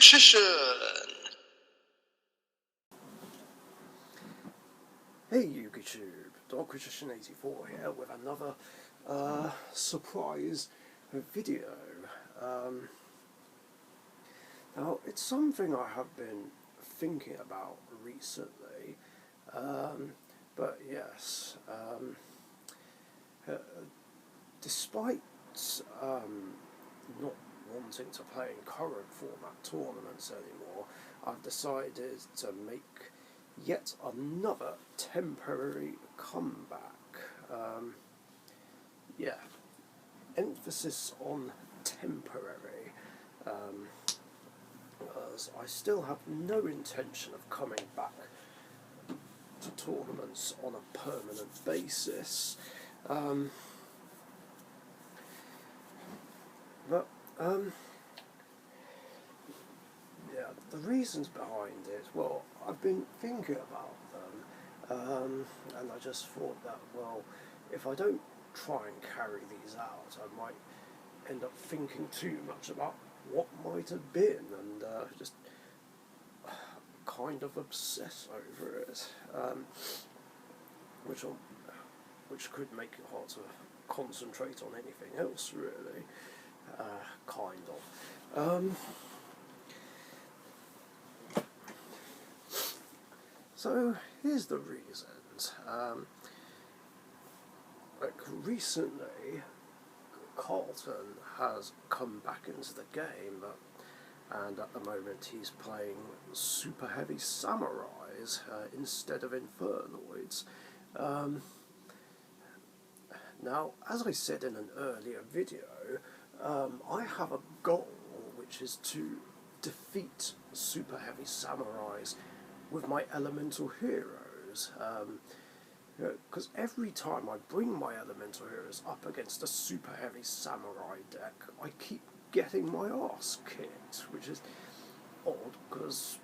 Magician! Hey YouTube, DarkMagician84 here with another surprise video. Now, it's something I have been thinking about recently, but yes, despite not wanting to play in current format tournaments anymore, I've decided to make yet another temporary comeback. Emphasis on temporary, as I still have no intention of coming back to tournaments on a permanent basis. The reasons behind it, well, I've been thinking about them, and I just thought that, well, if I don't try and carry these out, I might end up thinking too much about what might have been, and just kind of obsess over it, which could make it hard to concentrate on anything else, really, kind of. So here's the reasons. Recently, Carlton has come back into the game, and at the moment he's playing super heavy samurais instead of infernoids. Now, as I said in an earlier video, I have a goal, which is to defeat super heavy samurais with my elemental heroes, because every time I bring my elemental heroes up against a super heavy samurai deck, I keep getting my ass kicked, which is odd, because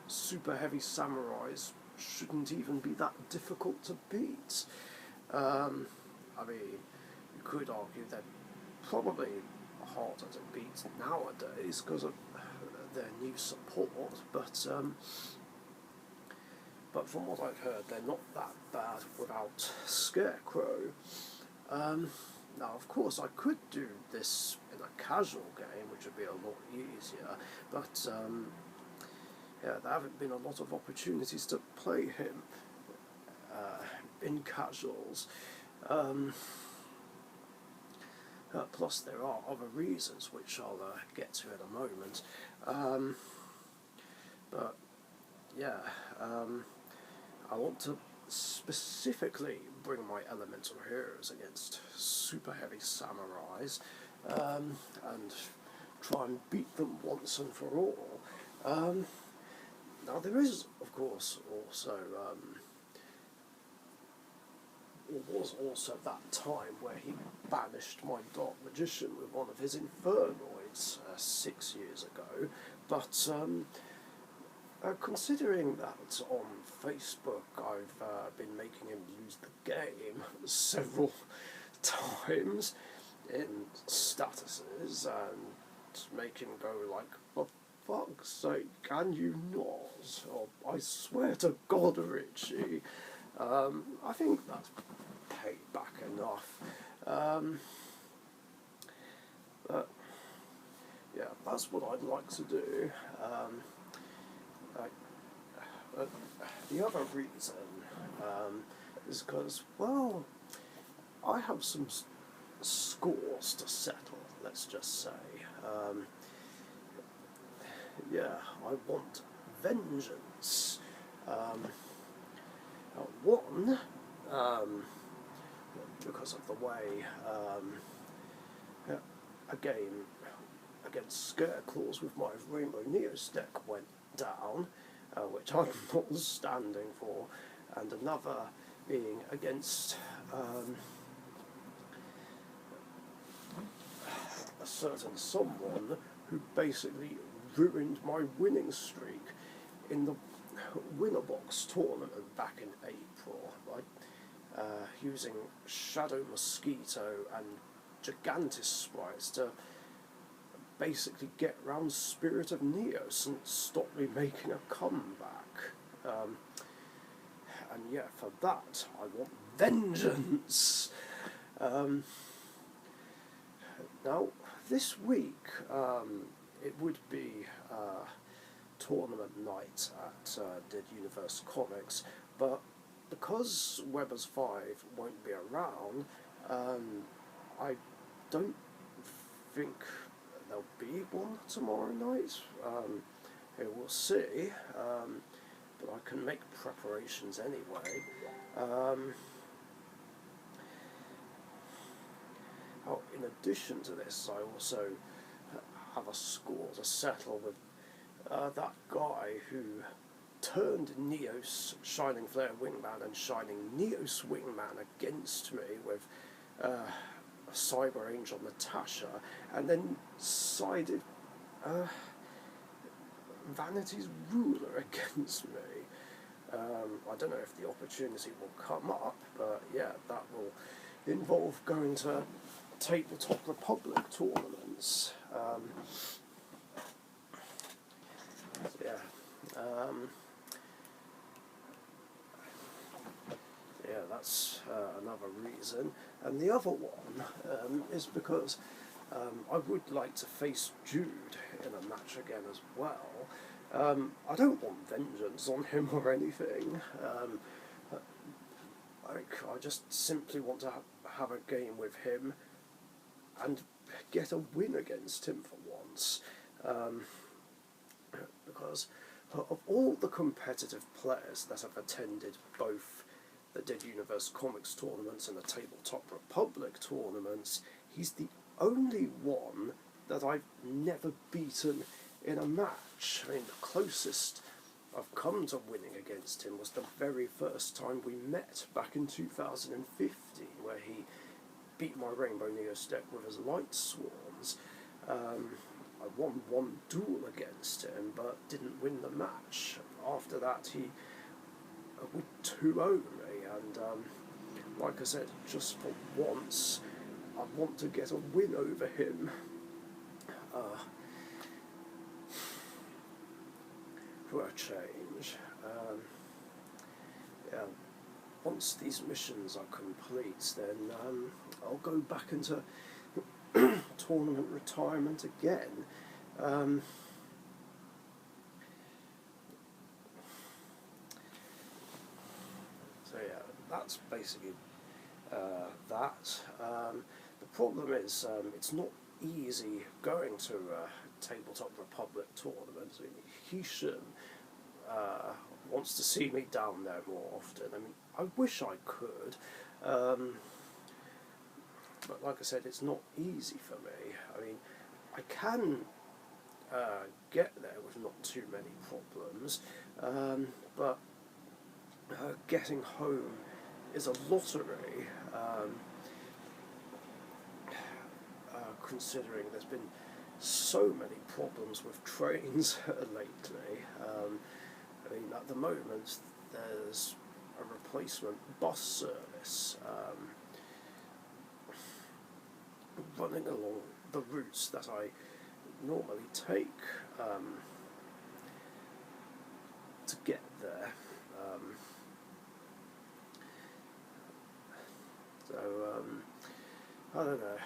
super heavy samurais shouldn't even be that difficult to beat. I mean, you could argue they're probably harder to beat nowadays because of their new support, but from what I've heard, they're not that bad without Scarecrow. Now, of course, I could do this in a casual game, which would be a lot easier, but there haven't been a lot of opportunities to play him in casuals. Plus, there are other reasons, which I'll get to in a moment. I want to specifically bring my elemental heroes against super heavy samurais, and try and beat them once and for all. Now, there is, of course, also was also that time where he banished my Dark Magician with one of his Infernoids 6 years ago, but considering that on Facebook I've been making him lose the game several times in statuses and make him go like, for fuck's sake, can you not? Or, I swear to God, Richie. I think that's paid back enough. But yeah, that's what I'd like to do. The other reason is because, well, I have some scores to settle, let's just say. I want vengeance. One, because of the way a game against Scareclaws with my Rainbow Neos deck went down, which I'm not standing for, and another being against a certain someone who basically ruined my winning streak in the Winnerbox tournament back in April by using Shadow Mosquito and Gigantis sprites to basically get round Spirit of Neos and stop me making a comeback. And yeah, for that, I want vengeance. Now, this week, it would be tournament night at Dead Universe Comics, but because Weber's 5 won't be around, I don't think there'll be one tomorrow night. We'll see, but I can make preparations anyway. In addition to this, I also have a score to settle with that guy who turned Neos Shining Flare Wingman and Shining Neos Wingman against me with Cyber Angel Natasha, and then sided Vanity's Ruler against me. I don't know if the opportunity will come up, but yeah, that will involve going to Tabletop Republic tournaments. That's another reason. And the other one is because I would like to face Jude in a match again as well. I don't want vengeance on him or anything. I just simply want to have a game with him and get a win against him for once. Because of all the competitive players that have attended both the Dead Universe Comics tournaments and the Tabletop Republic tournaments, he's the only one that I've never beaten in a match. I mean, the closest I've come to winning against him was the very first time we met back in 2015, where he beat my Rainbow Neos deck with his Light Swarms. I won one duel against him, but didn't win the match. After that, he would 2-0 me, and like I said, just for once, I want to get a win over him. For a change. Once these missions are complete, then I'll go back into tournament retirement again. So yeah, that's basically that. The problem is it's not easy going to Tabletop Republic tournaments. I mean, Hisham wants to see me down there more often. I mean, I wish I could, but like I said, it's not easy for me. I mean, I can get there with not too many problems, but getting home is a lottery, considering there's been so many problems with trains lately. I mean, at the moment, there's a replacement bus service running along the routes that I normally take to get there. I don't know.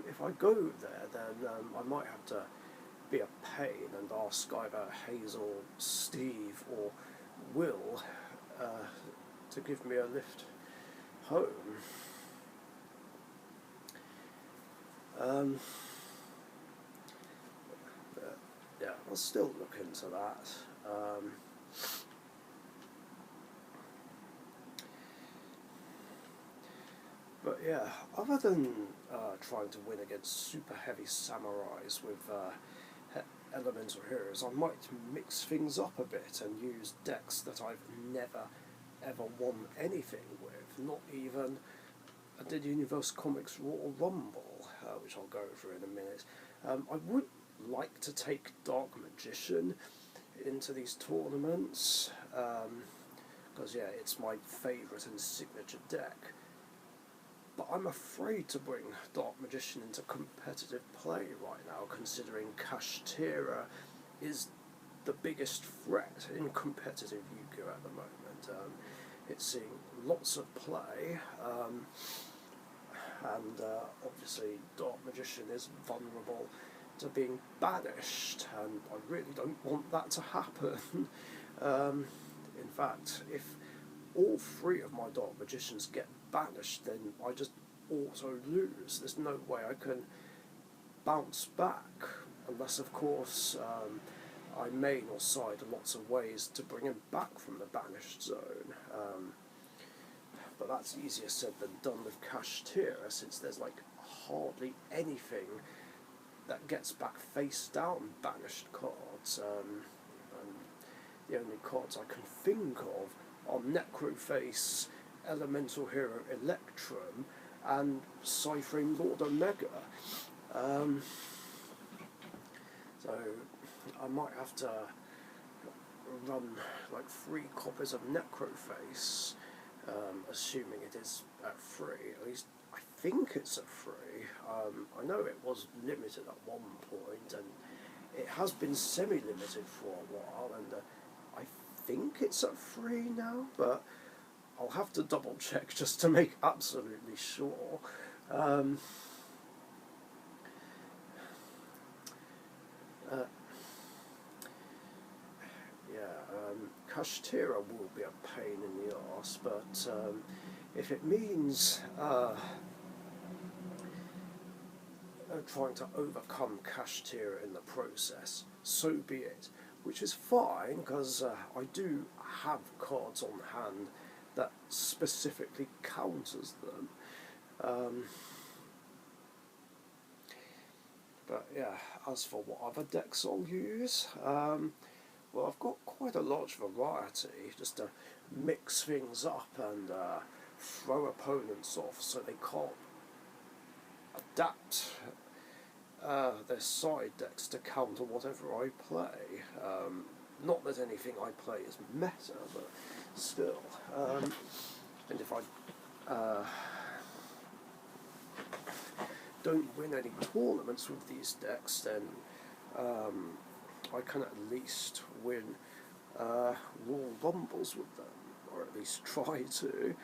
If I go there, then I might have to be a pain and ask either Hazel, Steve, or Will to give me a lift home. Yeah, I'll still look into that. But yeah, other than trying to win against super heavy samurais with elemental heroes, I might mix things up a bit and use decks that I've never ever won anything with, not even a Dead Universe Comics Royal Rumble, which I'll go through in a minute. I would like to take Dark Magician into these tournaments, because yeah, it's my favourite and signature deck. but I'm afraid to bring Dark Magician into competitive play right now, considering Kashtira is the biggest threat in competitive Yu-Gi-Oh at the moment. It's seeing lots of play, and obviously Dark Magician is vulnerable to being banished, and I really don't want that to happen. In fact, if all three of my Dark Magicians get banished, then I just auto lose. There's no way I can bounce back, unless of course I main or side lots of ways to bring him back from the banished zone. But that's easier said than done with Kashtira, since there's like hardly anything that gets back face down banished cards. And the only cards I can think of are Necroface, Elemental Hero Electrum, and Cyframe Lord Omega. So I might have to run like 3 copies of Necroface, assuming it is at 3. At least I think it's at 3. I know it was limited at one point, and it has been semi-limited for a while, and I think it's at 3 now, but I'll have to double check just to make absolutely sure. Kashtira will be a pain in the arse, but if it means trying to overcome Kashtira in the process, so be it. Which is fine, because I do have cards on hand that specifically counters them. But yeah, as for what other decks I'll use, well, I've got quite a large variety, just to mix things up and throw opponents off so they can't adapt their side decks to counter whatever I play. Not that anything I play is meta, but still. And if I don't win any tournaments with these decks, then I can at least win Royal Rumbles with them, or at least try to.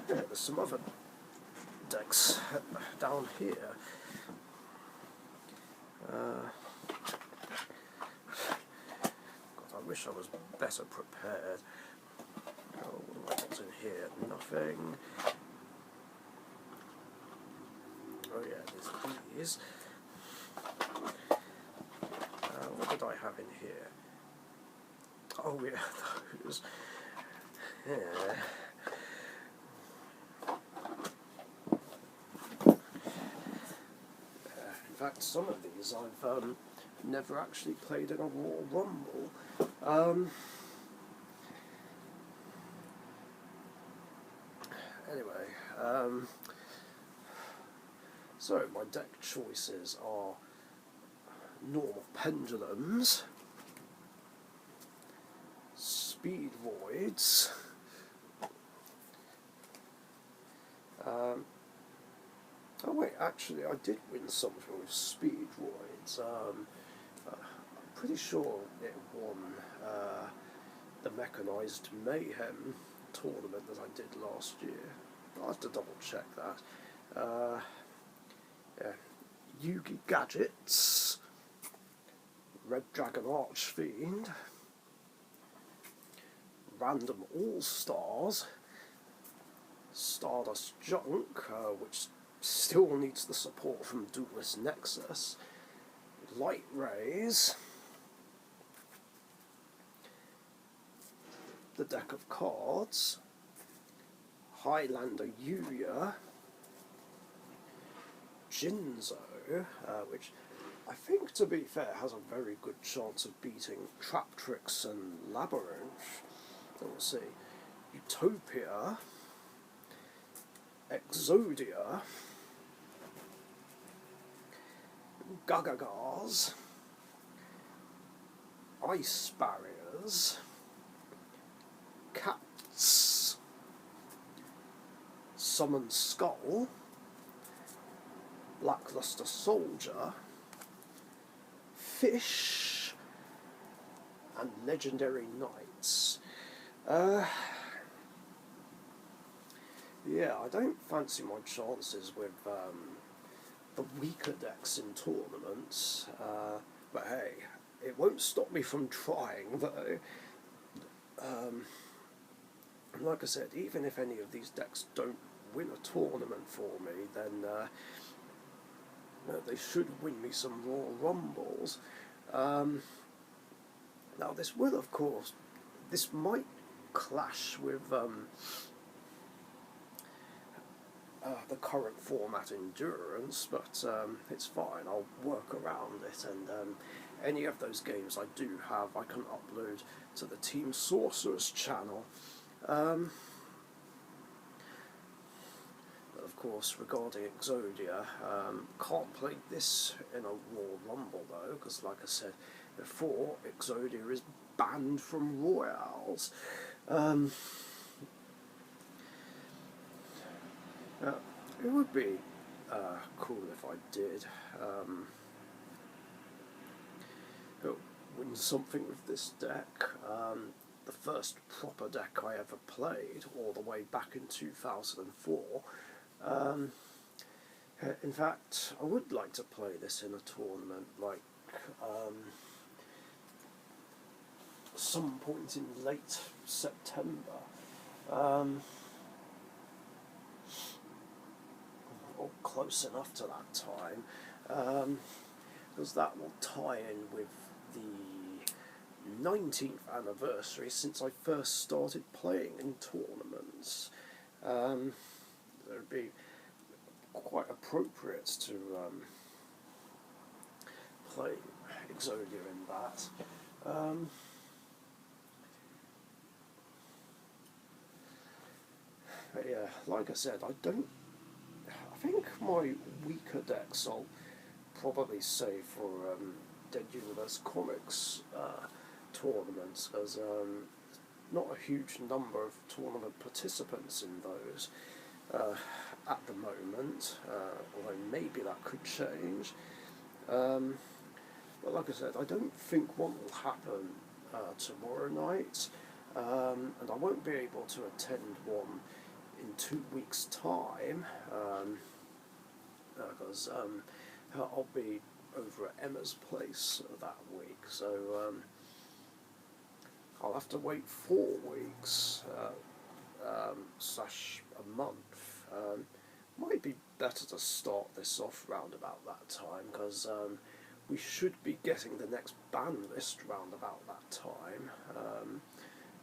There's some other decks down here. God, I wish I was better prepared. Oh, what's in here? Nothing. Oh yeah, there's these. What did I have in here? Oh yeah, those. Yeah. In fact, some of these I've never actually played in a Royal Rumble. Anyway, so my deck choices are normal pendulums, speed voids, oh wait, actually I did win something with speed voids. I'm pretty sure it won the Mechanized Mayhem tournament that I did last year. I'll have to double check that. Yeah. Yugi Gadgets, Red Dragon Archfiend, Random All-Stars, Stardust Junk, which still needs the support from Duelist Nexus, Light Rays, the deck of cards, Highlander Yuya, Jinzo, which I think, to be fair, has a very good chance of beating Traptrix and Labyrinth. We'll see. Utopia, Exodia, Gagagas, Ice Barriers, Cat Knights, Summon Skull, Lackluster Soldier, Fish, and Legendary Knights. Yeah, I don't fancy my chances with the weaker decks in tournaments, but hey, it won't stop me from trying though. Like I said, even if any of these decks don't win a tournament for me, then they should win me some Royal Rumbles. Now this will, of course, this might clash with the current format Endurance, but it's fine, I'll work around it, and any of those games I do have I can upload to the Team Sorcerers channel. But of course, regarding Exodia, can't play this in a Royal Rumble though, because like I said before, Exodia is banned from Royals. It would be cool if I did win something with this deck. The first proper deck I ever played, all the way back in 2004. In fact, I would like to play this in a tournament, like some point in late September. Or close enough to that time, because that will tie in with the 19th anniversary since I first started playing in tournaments. It would be quite appropriate to play Exodia in that. But yeah, like I said, I think my weaker decks I'll probably save for Dead Universe Comics tournaments, because not a huge number of tournament participants in those at the moment, although maybe that could change. But like I said, I don't think one will happen tomorrow night, and I won't be able to attend one in 2 weeks' time, because I'll be over at Emma's place that week, so I'll have to wait 4 weeks slash a month. Might be better to start this off round about that time, because we should be getting the next ban list round about that time.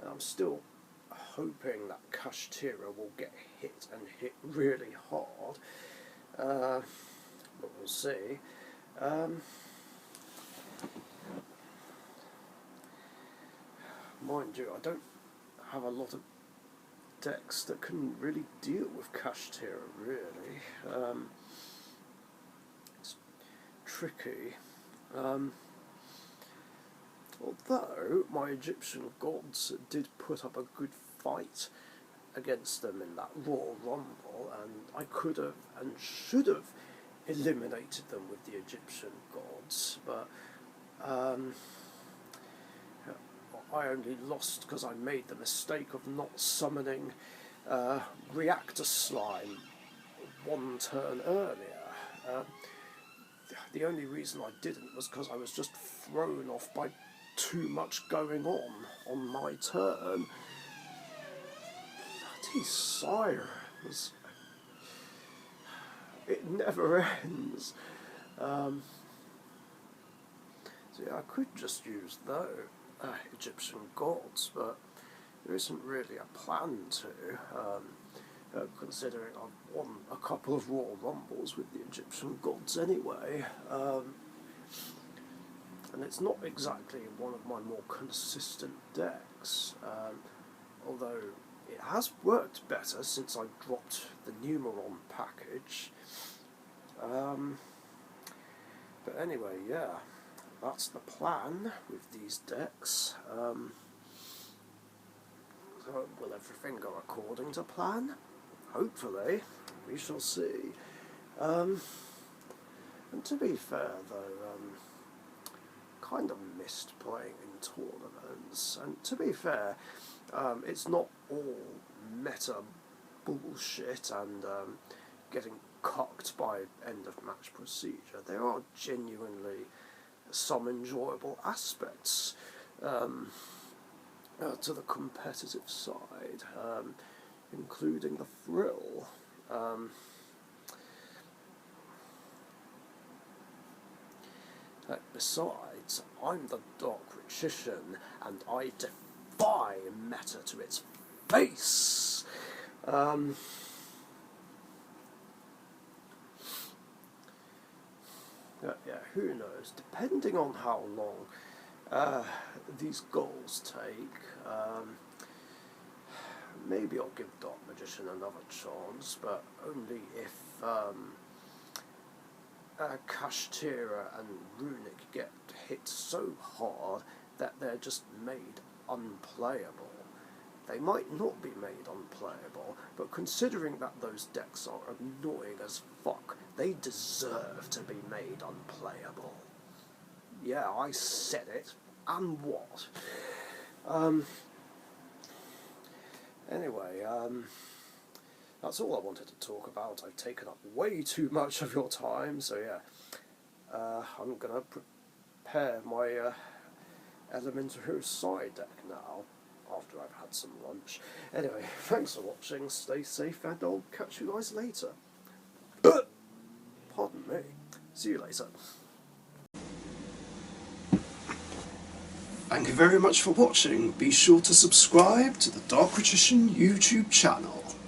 And I'm still hoping that Kashtira will get hit, and hit really hard, but we'll see. Mind you, I don't have a lot of decks that can really deal with Kashtira, really. It's tricky. Although my Egyptian gods did put up a good fight against them in that Royal Rumble, and I could have and should have eliminated them with the Egyptian gods, but I only lost because I made the mistake of not summoning Reactor Slime 1 turn earlier. The only reason I didn't was because I was just thrown off by too much going on my turn. Bloody Sirens. It never ends. So yeah, I could just use those Egyptian gods, but there isn't really a plan to, considering I've won a couple of Royal Rumbles with the Egyptian gods anyway. And it's not exactly one of my more consistent decks, although it has worked better since I dropped the Numeron package. But anyway, yeah, that's the plan with these decks. So will everything go according to plan? Hopefully. We shall see. And to be fair, though, kind of missed playing in tournaments. And to be fair, it's not all meta bullshit and getting cocked by end of match procedure. There are genuinely some enjoyable aspects to the competitive side, including the thrill. Besides, I'm the Dark Magician, and I defy meta to its face. Yeah, who knows? Depending on how long these goals take, maybe I'll give Dark Magician another chance, but only if Kashtira and Runic get hit so hard that they're just made unplayable. They might not be made unplayable, but considering that those decks are annoying as fuck, they deserve to be made unplayable. Yeah, I said it. And what? Anyway, that's all I wanted to talk about. I've taken up way too much of your time, so yeah. I'm gonna prepare my Elemental side deck now, after I've had some lunch. Anyway, thanks for watching, stay safe, and I'll catch you guys later. Pardon me. See you later. Thank you very much for watching. Be sure to subscribe to the Dark Magician YouTube channel.